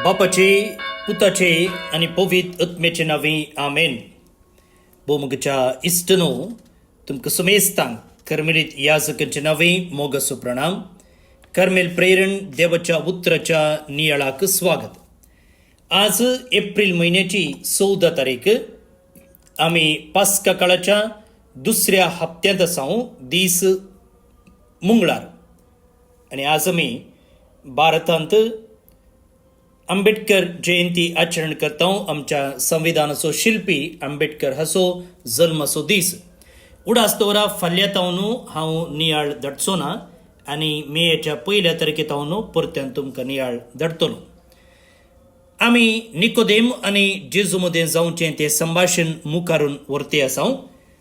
बापाचे पुताचे आणि पवित्र आत्म्याचे नावे आमेन. बोमगच्या इष्टनो तुमकां समेस्तांक कर्मेलीत याजकांचे नावे मोगसो प्रणाम. कर्मेल प्रेरण देवाच्या उतराच्या नियाळाक स्वागत. आज एप्रिल महिन्याची 14 तारीख. आम्ही पास्का काळाच्या दुसऱ्या हप्त्यांत आसां, दीस मंगळार. आणि आज आमी भारतांत आंबेडकर जयंती आचरण करता. आमच्या संविधानाचो शिल्पी आंबेडकर हाचो जल्माचो दीस. उडासतोरा फाल्यां तावन हांव नियाळ धाडचो ना आनी मेच्या 1 तारखे तावन परत्यान तुमकां नियाळ धाडटलो. आमी निकोदेम आनी जेजू मदें जावचें तें संभाशण मुखारून व्हरते आसा.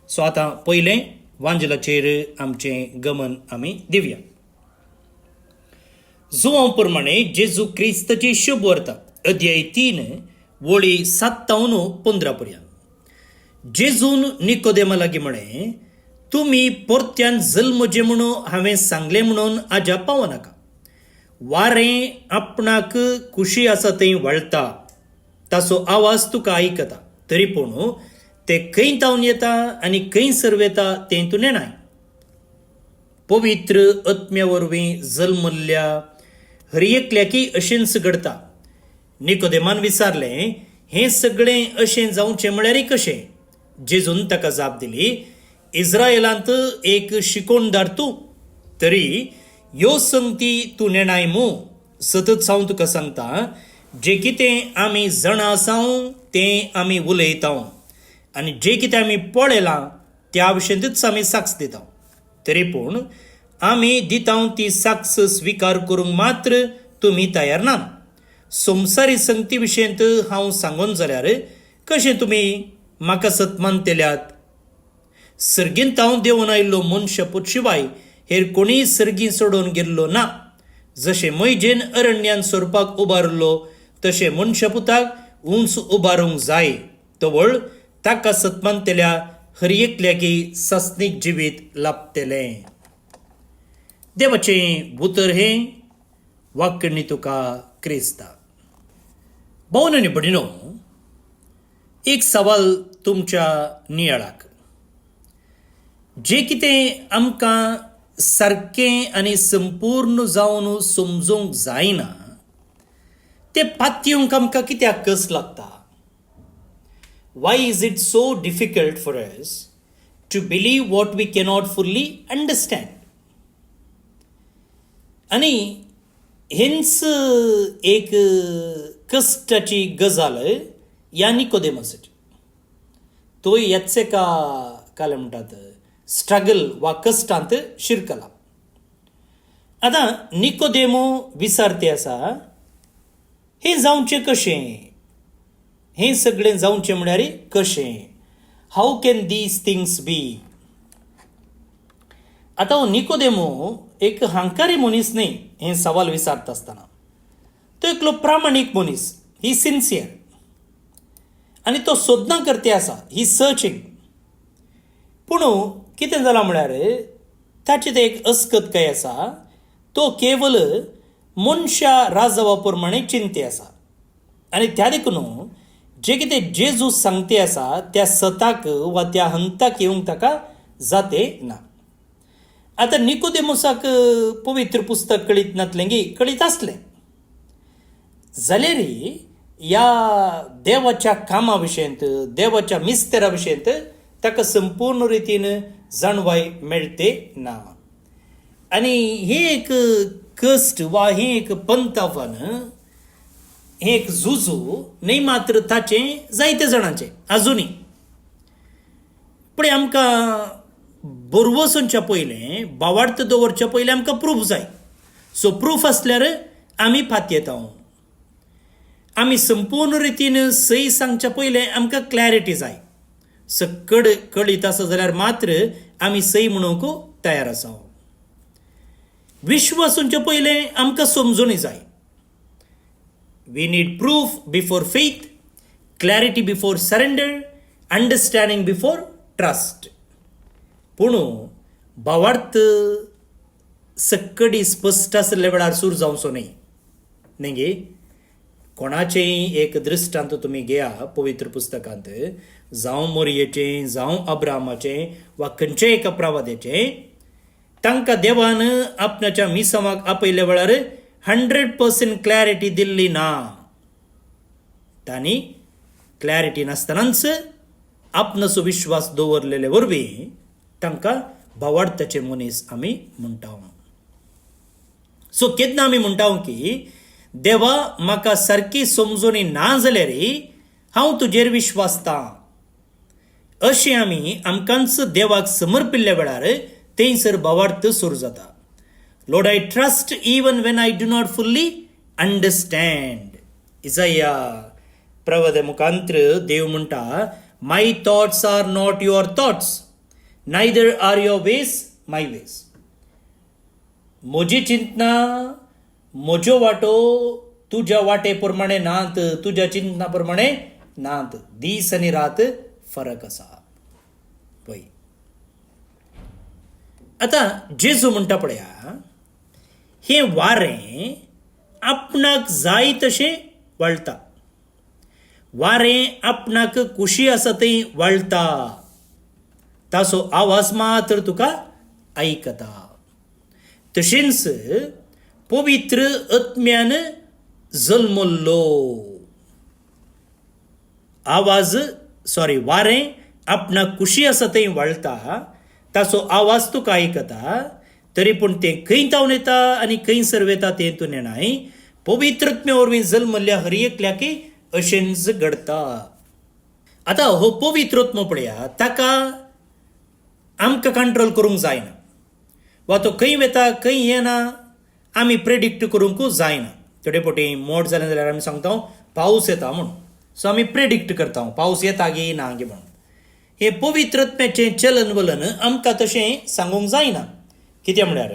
सो आतां पयलें वांजलाचेर आमचें गमन आमी दिवया. जुवां प्रमाणे जेजू क्रिस्ताची शुभ वार्ता अध्याय 3 वळी 7-15 पर्यंत. जेजून निकोदेमा लागीं म्हळें, तुमी परत्यान जल्मचे म्हणून हांवें सांगलें म्हणून आजा पावनाका. वारें आपणाक खुशी आसा थंय वळटा, ताचो आवाज तुका आयकता. तरी पूण तें खंय तावन येता आनी खंय सरवेता तें तूं नेणाय. पवित्र आत्म्या वरवीं जल्मल्ल्या हर एकल्याकी अशेंच घडता. निकोदेमान विचारलें, हें सगळें अशें जावचें म्हळ्यार कशें? जेजून ताका जाप दिली, इस्रायेलांत एक शिकोणदार तूं, तरी ह्यो संगती तूं नेणाय मू. सतत हांव तुका सांगता, जें कितें आमी जाणा आसा तें आमी उलयता आनी जें कितें आमी पळयलां त्या विशयंतूच आमी साक्ष दिता. तरी पूण आमी दिता ती साक्ष स्विकार करूंक मात्र तुमी तयार ना. संवसारी संगती विशयंत हांव सांगोन जाल्यार कशें तुमी म्हाका सतमान तेल्यात? सर्गींत हांव देंवन आयिल्लो मनशापूत शिवाय हेर कोणीय सर्गी सोडून गेल्लो ना. जशें मैजेन अरण्यान सोरपाक उबारलो तशें मनशापुताक उंच उबारूंक जाय. तवळ ताका सतमान तेल्या हर एकल्याकी सस्नीक जिवीत लाभतलें. देवाचें उतर हें वाक्कणी तुका क्रिस्ता. भावन आनी भयणीनो, एक सवाल तुमच्या नियाळाक. जें कितें आमकां सारकें आनी संपूर्ण जावन समजूंक जायना तें पातयेवंक आमकां कित्याक कस लागता? Why is it so difficult for us to believe what we cannot fully understand? आणि हेंच एक कष्टाची गजाल या निकोदेमासाची. तो ह्याच एका काय म्हणटात स्ट्रगल वा कश्टांत शिरकला. आतां निकोदेमो विचारते आसा, हें जावचें कशें? हें सगळें जावचें म्हळ्यार कशें? हाऊ कॅन दीज थिंग्स बी? आतां हो निकोदेमो एक हांकारी मनीस न्ही. हें सवाल विचारता आसतना तो एकलो प्रामाणीक मनीस. ही सिन्सियर आनी तो सोदना करते आसा. ही सर्चींग. पूण कितें जालां म्हळ्यार ताची ते एक अस्कत काय आसा. तो केवल मनशा राजवा प्रमाणे चिंते आसा आनी त्या देखून जे कितें जेजू सांगते आसा त्या सताक वा त्या हंताक येवंक ताका जाते ना. आतां निकोदेमुसाक पवित्र पुस्तक कळीत नासलें गी, कळीत आसलें जाल्यारय ह्या देवाच्या कामा विशयंत, देवाच्या मिस्तेरा विशयंत ताका संपूर्ण रितीन जाणवाय मेळते ना. आनी हे एक कश्ट वा हे एक पंत आव्हान, हे एक झुजू न्ही मात्र ताचें जायते जाणांचें आजुनी. पण आमकां बरोवचोच्या पयलें, बावार्थ दवरच्या पयलें आमकां प्रूफ जाय. सो प्रूफ आसल्यार आमी फात येता. आमी संपूर्ण रितीन सही सांगच्या पयलें आमकां क्लॅरिटी जाय. सकड कळीत आसा जाल्यार मात्र आमी सही म्हणूंक तयार आसा. विश्वासूंच्या पयलें आमकां समजुनी जाय. We need proof before faith, clarity before surrender, understanding before trust. पूण भावार्थ सकडी स्पश्ट आसले वेळार सूर जावचो न्ही. न्ही कोणाचेय एक दृष्टांत तुम्ही घेया पवित्र पुस्तकांत, जावं मोरयेचें जावं अब्रामाचें वा खंयचेय एका प्रवाद्याचें, तांकां देवान आपणाच्या मिसावाक आपयल्या वेळार 100% क्लॅरिटी दिल्ली ना. तांणी क्लॅरिटी नासतनाच आपणाचो विश्वास दवरलेले वरवीं तांकां भावार्थाचे मनीस आमी म्हणटा. सो केन्ना आमी म्हणटा की देवा म्हाका सारकी समजोनी ना जाल्यार हांव तुजेर विश्वासता, अशें आमी आमकांच देवाक समर्पिल्ल्या वेळार थंयसर भावार्थ सुरू जाता. Lord I trust even when I do not fully understand. Isaiah प्रवाद मुखांतर देव म्हणटा, my thoughts are not your thoughts, neither are your ways my ways. म्हजी चिंतना म्हज्यो वाटो तुज्या वाटे प्रमाणे नात, तुज्या चिंतना प्रमाणे नात. दीस आनी रात फरक आसा पळय. आतां जेजू म्हणटा पळया, हें वारें आपणाक जाय तशें वळटा. वारें आपणाक खुशी आसा थंय वळटा, ताचो आवाज मात्र तुका आयकता. तशेंच पवित्र आत्म्यान जल्मल्लो वारें आपणाक खुशी आसा थंय वळटा, ताचो आवाज तुका आयकता. तरी पूण तें खंय तावन येता आनी खंयसर वता तें तूं नेनाय. पवित्र आत्म्या वरवीं जल्मल्ल्या हर एकल्याकी अशेंच घडता. आतां हो पवित्र आत्मो पळया, ताका आमकां कंट्रोल करूंक जायना, वा तो खंय वता खंय येना आमी प्रेडिक्ट करूंक जायना. थोडे फावटी मोड जालें जाल्यार आमी सांगता पावस येता म्हणून, सो आमी प्रेडिक्ट करता पावस येता गे ना गे म्हणून. हे पवित्र आत्म्याचें चलन वलन आमकां तशें सांगूंक जायना. कित्याक म्हळ्यार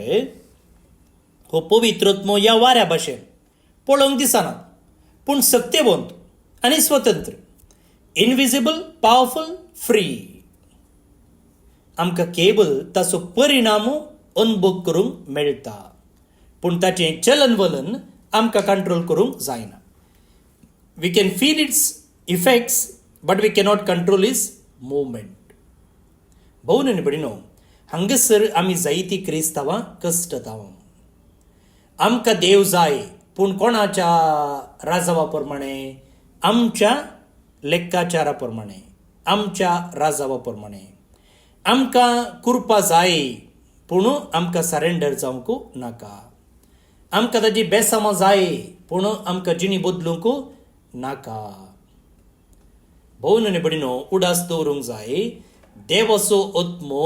हो पवित्र आत्मो ह्या वाऱ्या भाशेन पळोवंक दिसना, पूण सत्यवंत आनी स्वतंत्र, इनविजिबल, पावरफुल, फ्री. आमकां केवळ ताचो परिणाम अनुभव करूंक मेळटा, पूण ताचें चलन वलन आमकां कंट्रोल करूंक जायना. We can feel its effects but we cannot control its movement. भोवन आनी भयणीनो, हांगासर आमी जायतीं क्रिस्तांवां कश्टता. आमकां देव जाय, पूण कोणाच्या राजवा प्रमाणे, आमच्या लेक्काचारा प्रमाणे, आमच्या राजवा प्रमाणे. आमकां कुरपा जाय, पूण आमकां सरेंडर जावंक नाका. आमकां ताजी बेसामां जाय, पूण आमकां जिणी बदलूंक नाका. भोवन आनी भयणीनो, उडास दवरूंक जाय, देवाचो आत्मो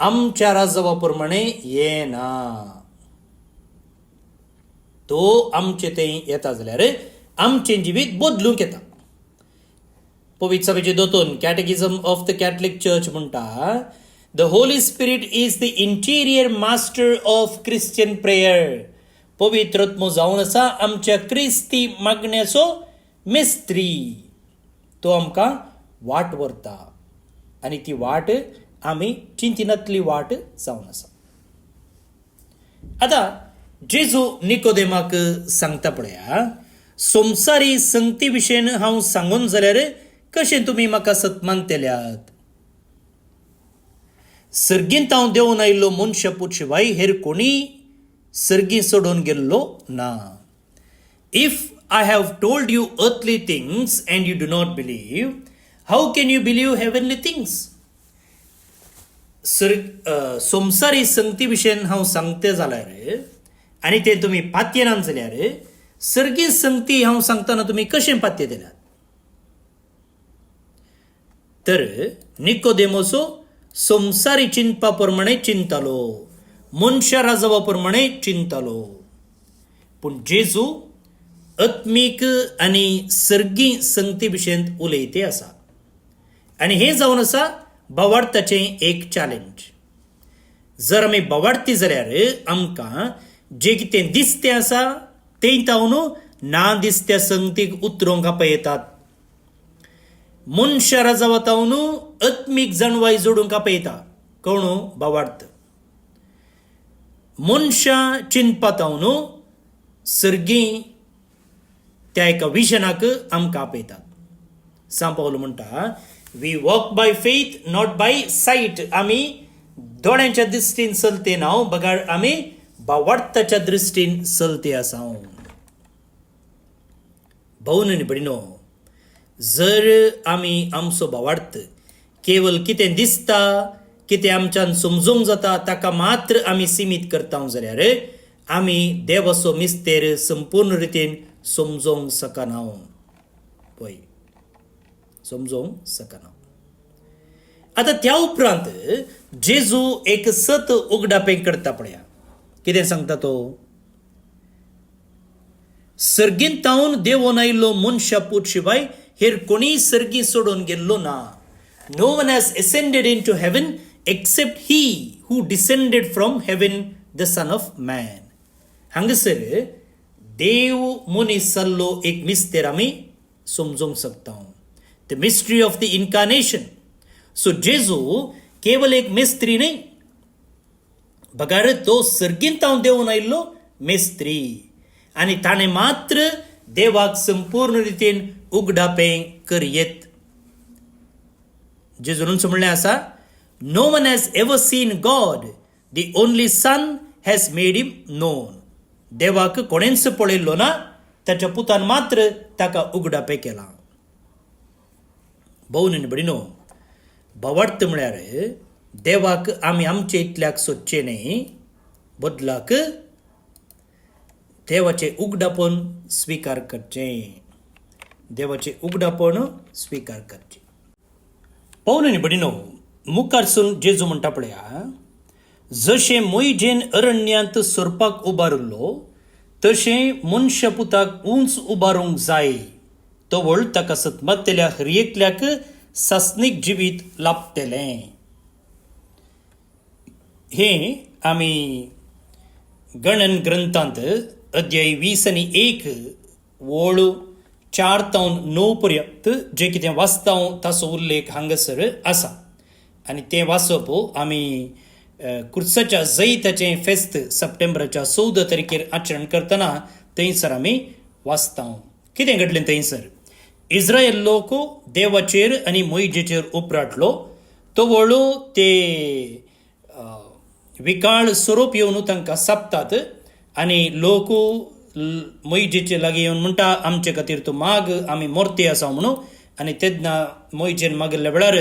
आमच्या राजवा प्रमाणे येना. तो आमचे थंय येता जाल्यार आमचें जिवीत बदलूंक येता. पवित्र सभेचे दोतोन कॅटेकिझम ऑफ द कॅथलिक चर्च म्हणटा, the Holy spirit is the interior master of Christian prayer. पवित्र आत्मो जावन आसा आमच्या क्रिस्ती मागण्याचो मेस्त्री. तो आमकां वाट व्हरता, आनी ती वाट आमी चिंतिनातली वाट जावन आसा. आतां जेजू निकोदेमाक सांगता पळया, संवसारी संगती विशयेन हांव सांगून जाल्यार कशें तुमी म्हाका सतमानतेल्यात. सर्गींत हांव देंवन आयिल्लो मनशापूत शिवाय हेर कोणी सर्गी सोडून गेल्लो ना. If I have told you earthly things and you do not believe, how can you believe heavenly things. संवसारी संगती विशयेन हांव सांगते जाल्यार आनी ते तुमी पातये नात जाल्यार सर्गी संगती हांव सांगतना तुमी कशें पातये दिल्यात. तर निकोदेमोसो संवसारी चिंतपा प्रमाणे चिंतलो, मनशा राजवा प्रमाणे चिंतलो. पूण जेजू आत्मीक आनी सर्गी संगती विशयेन उलयते आसा, आनी हें जावन आसा भावार्थाचें एक चॅलेंज. जर आमी भावार्थी जाल्यार आमकां जें कितें दिसतें आसा तें तावन ना दिसत्या संगतीक उतरोवंक आपयतात. मनशा राजवा तावन आत्मीक जाणवाय जोडूंक आपयता. कोण भावार्थ. मनशा चिंतपा तावन सर्गी त्या एका विजनाक आमकां आपयतात. सांत पावलो म्हणटा, we walk by faith not by sight. आमी दोळ्यांच्या दृश्टीन चलते ना, बगाड आमी भावार्थाच्या दृश्टीन चलते आसा. भाऊन आनी भयणीनो, जर आमी आमचो भावार्थ केवळ कितें दिसता, कितें आमच्यान समजूंक जाता ताका मात्र आमी सीमीत करता जाल्यार आमी देवाचो मिस्तेर संपूर्ण रितीन समजोवंक शकना. पळय, समजोवंक शकना. आतां त्या उपरांत जेजू एक सत उगडापें करता पळया. कितें सांगता तो? सर्गींतावन देवून आयिल्लो मनशा पूत शिवाय हेर कोणीय सर्गी सोडून गेल्लो ना. No one has ascended into heaven except he who descended from heaven, the Son of Man. हांगसर देव मनीस जाल्लो एक मिस्तेर आमी समजूंक शकता. The mystery of the incarnation. So जेजू केवळ एक मेस्त्री न्ही, बगार तो सर्गींतावन देवून आयिल्लो मेस्त्री. आनी ताणें मात्र देवाक संपूर्ण रितीन उगडापें करयेत. जेजून म्हणलें आसा, no one has ever seen God, the only son has made him known. देवाक कोणेंच पळयल्लो ना, ताच्या पुतान मात्र ताका उगडापें केलां. भाऊन आनी भयणीनो, भावार्थ म्हळ्यार देवाक आमी आमचे इतल्याक सोदचे न्ही, बदलाक देवाचें उगडापण स्विकार करचें. देवाचें उगडापण स्विकार करचें. पावलो न्ही भयणीनो, मुखारसून जेजू म्हणटा पळया, जशें मोइजेन अरण्यांत सोरपाक उबारिल्लो तशें मनशा पुताक उंच उबारूंक जाय, तवळ ताका सतमतल्या हर एकल्याक सासनीक जिवीत लाभतलें. हें आमी गणन ग्रंथांत अध्याय 20:1 वोळ 4-9 पर्यंत जे कितें वाचता ताचो उल्लेख हांगासर आसा. आनी तें वाचप आमी कुर्साच्या जैताचें फेस्त सप्टेंबराच्या 14 तारखेर आचरण करतना थंयसर आमी वाचता. कितें घडलें थंयसर? इस्रायल लोक देवाचेर आनी मोइजेचेर उपराटलो, तो वळू ते विकाळ स्वरूप येवन तांकां सापतात. आनी लोक मोइजेचे लागीं येवन म्हणटा, आमचे खातीर तूं माग, आमी मोरते आसा म्हणून. आनी तेन्ना मोइजेन मागिल्ल्या वेळार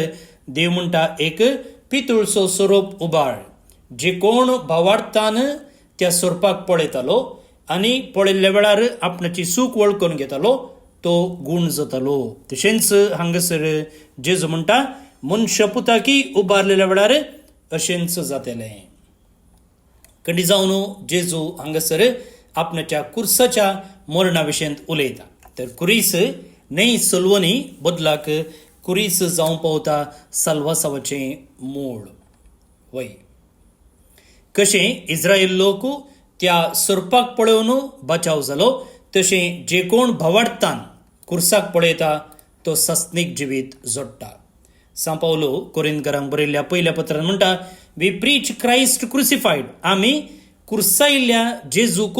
देव म्हणटा, एक पितूळचो स्वरूप उबाळ. जे कोण भावार्थान त्या स्वरूपाक पळयतालो आनी पळयल्ल्या वेळार आपणाची चूक वळखून घेतालो, तो गूण जातालो. तशेंच हांगासर जेजू म्हणटा, मनशा पुताकी उबारलेल्या वेळार अशेंच जातलें. कडी जावन जेजू हांगासर आपणाच्या कुर्साच्या मरणा विशयंत उलयता. तर कुरीस न्हय सलवनी, बदलाक कुरीस जावं पावता साल्वासावाचें मूळ. वय कशें इस्रायल लोक त्या सर्पाक पळोवन बचाव जालो, तशें जे कोण भावार्थान कुर्साक पळयता तो सासनीक जिवीत जोडटा. सांत पावलो कोरिंथकारांक बरयल्ल्या पयल्या पत्रांत म्हणटा, वी प्रीच क्रायस्ट क्रुसिफायड. आमी कुर्सायिल्ल्या जेजूक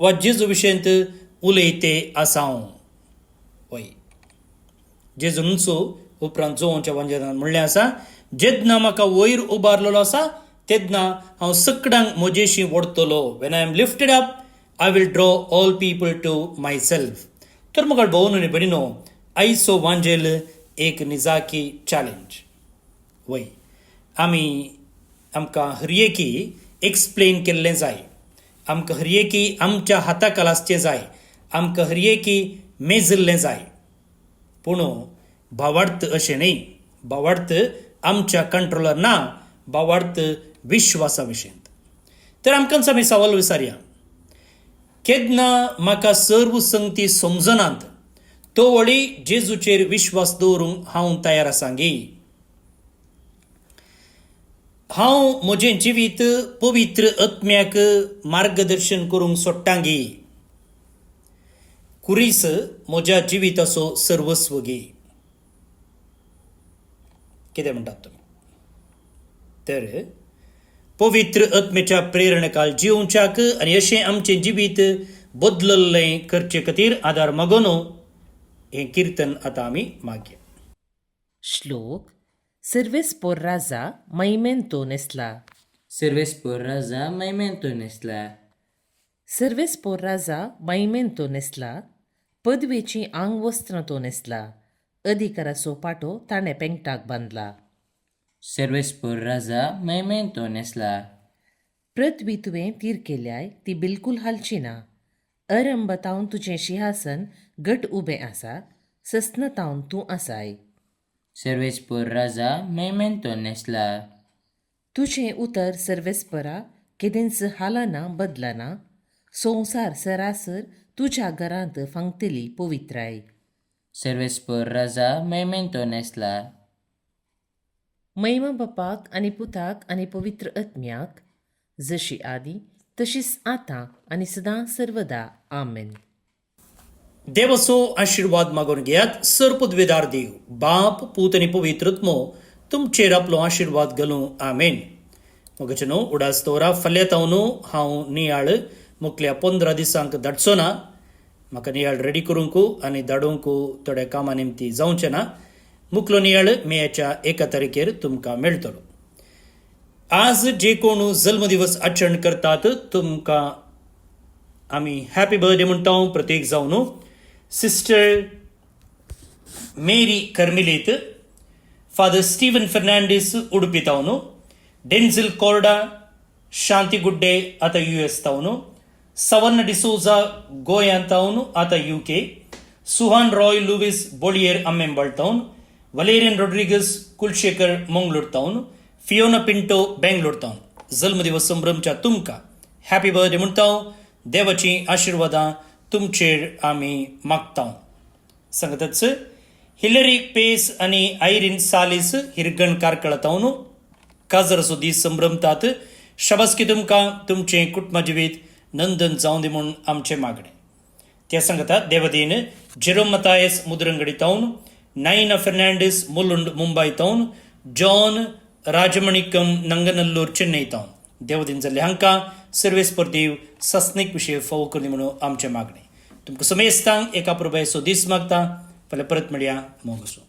वा जेजू विशयंत उलयते आसा. वय जेजूंचो उपरांत जोवच्या वांजेनान म्हणलें आसा, जेन्ना म्हाका वयर उबारलेलो आसा तेन्ना हांव सकडांक म्हजेशी ओडतलो. When I am lifted up I will draw all people to myself. तर म्हाका भोवून न्ही भयणीनो, आयचो वांजेल एक निजाकी चॅलेंज. वय आमकां हर एकी एक्सप्लेन केल्लें जाय, आमकां हर एकी आमच्या हाताखाल आसचें जाय, आमकां हर एकी मेजल्लें जाय. पूण भावार्थ अशें न्ही. भावार्थ आमच्या कंट्रोलार ना, भावार्थ विश्वासा विशयंत. तर आमकांच आमी सवाल विचारया, केन्ना म्हाका सर्व संगती समजनात तो वळी जेजूचेर विश्वास दवरूंक हांव तयार आसां गी. हांव म्हजें जिवीत पवित्र आत्म्याक मार्गदर्शन करूंक सोडटां गी. कुरीस म्हज्या जिविताचो सर्वस्व गी. कितें म्हणटात तुमी? तर पवित्र आत्म्याच्या प्रेरणेखाल जिवच्याक आनी अशें आमचें जिवीत बदलल्लें करचे खातीर आदार मागोनो हें कीर्तन आतां आमी मागया. श्लोक. Servesc por raza, maimento nesla. Servesc por raza, maimento nesla. Servesc por raza, maimento nesla. पदवेची आंगवस्त्र तो नेसला. अधिकाराचो पाटो ताणें पेंगटाक बांदला. Servesc por raza, maimento nesla. पृथ्वी तुवें तीर केल्याय ती बिलकुल हालची ना. अरंबतावन तुजें सिंहासन घट उबें आसा. सस्नतावन तूं आसाय. Servesc por raza, maimento nesla. तुजें उतर सर्वेस्परा केदेंच हालना बदलना. संवसार सरासर तुज्या घरांत फांगतली पवित्राय. Servesc por raza, maimento nesla. महिमा बापाक आनी पुताक आनी पवित्र आत्म्याक जशी आदी तशीच आतां आनी सदां सर्वदा आमेन. देवाचो आशिर्वाद मागून घेयात. सर्पद्वेदार देव बाप पूत आनी पवित्रत्मो तुमचेर आपलो आशिर्वाद घालूं. आमेन. मोगाचे न्हू उडास दवरा. फाल्यां ताव न्हू हांव नियाळ मुखल्या 15 दिसांक धाडचो ना. म्हाका नियाळ रेडी करूंक आनी धाडूंक थोड्या कामा निमती जावचें ना. मुखलो नियाळ मेच्या 1 तारखेर तुमकां मेळटलो. आज जे कोण जल्मदिवस आचरण करतात तुमकां आमी हॅपी बर्थडे म्हणटा. प्रत्येक जावन sister Mary Carmelite, father Steven Fernandes Udupi तावन, डेन्झिल कॉर्डा शांती गुड्डे आतां US तावन, सवर्ण डिसोजा गोंयांत तावन आतां UK, सुहान रॉय लुईस बोलियर आंबेंबाळ तावन, वलेरियन रॉड्रिगस कुलशेकर मंगळूर तावन, फियोना पिंटो बेंगलोर तावन जल्मदिवस संभ्रमच्या तुमकां हॅपी बर्थडे म्हणटा. देवाची आशिर्वादां तुमचेर आमी मागता. सांगताच हिलरी पेस आनी आयरीन सालीस हिरगण कारकळा तावन काजराचो दीस संभ्रमतात. शाबासकी तुमकां. तुमचें कुटुंब जिवीत नंदन जावं दी म्हूण आमचें मागणें. ते सांगता देवदीन जेरोम मतायस मुद्रंगडी तावन, नायना फर्नांडीस मुलुंड मुंबय तावन, जॉन राजमणिकम नंगनल्लूर चेन्नई तावन देवदीन जाल्ले हांकां सर्वेस्पर देव सस्नीक विशय फावो करनी म्हणून आमचें मागणें. तुमकां समेस्तांक एका प्रभुयाचो दीस मागता. फाल्यां परत मेळया. मोग आसूं.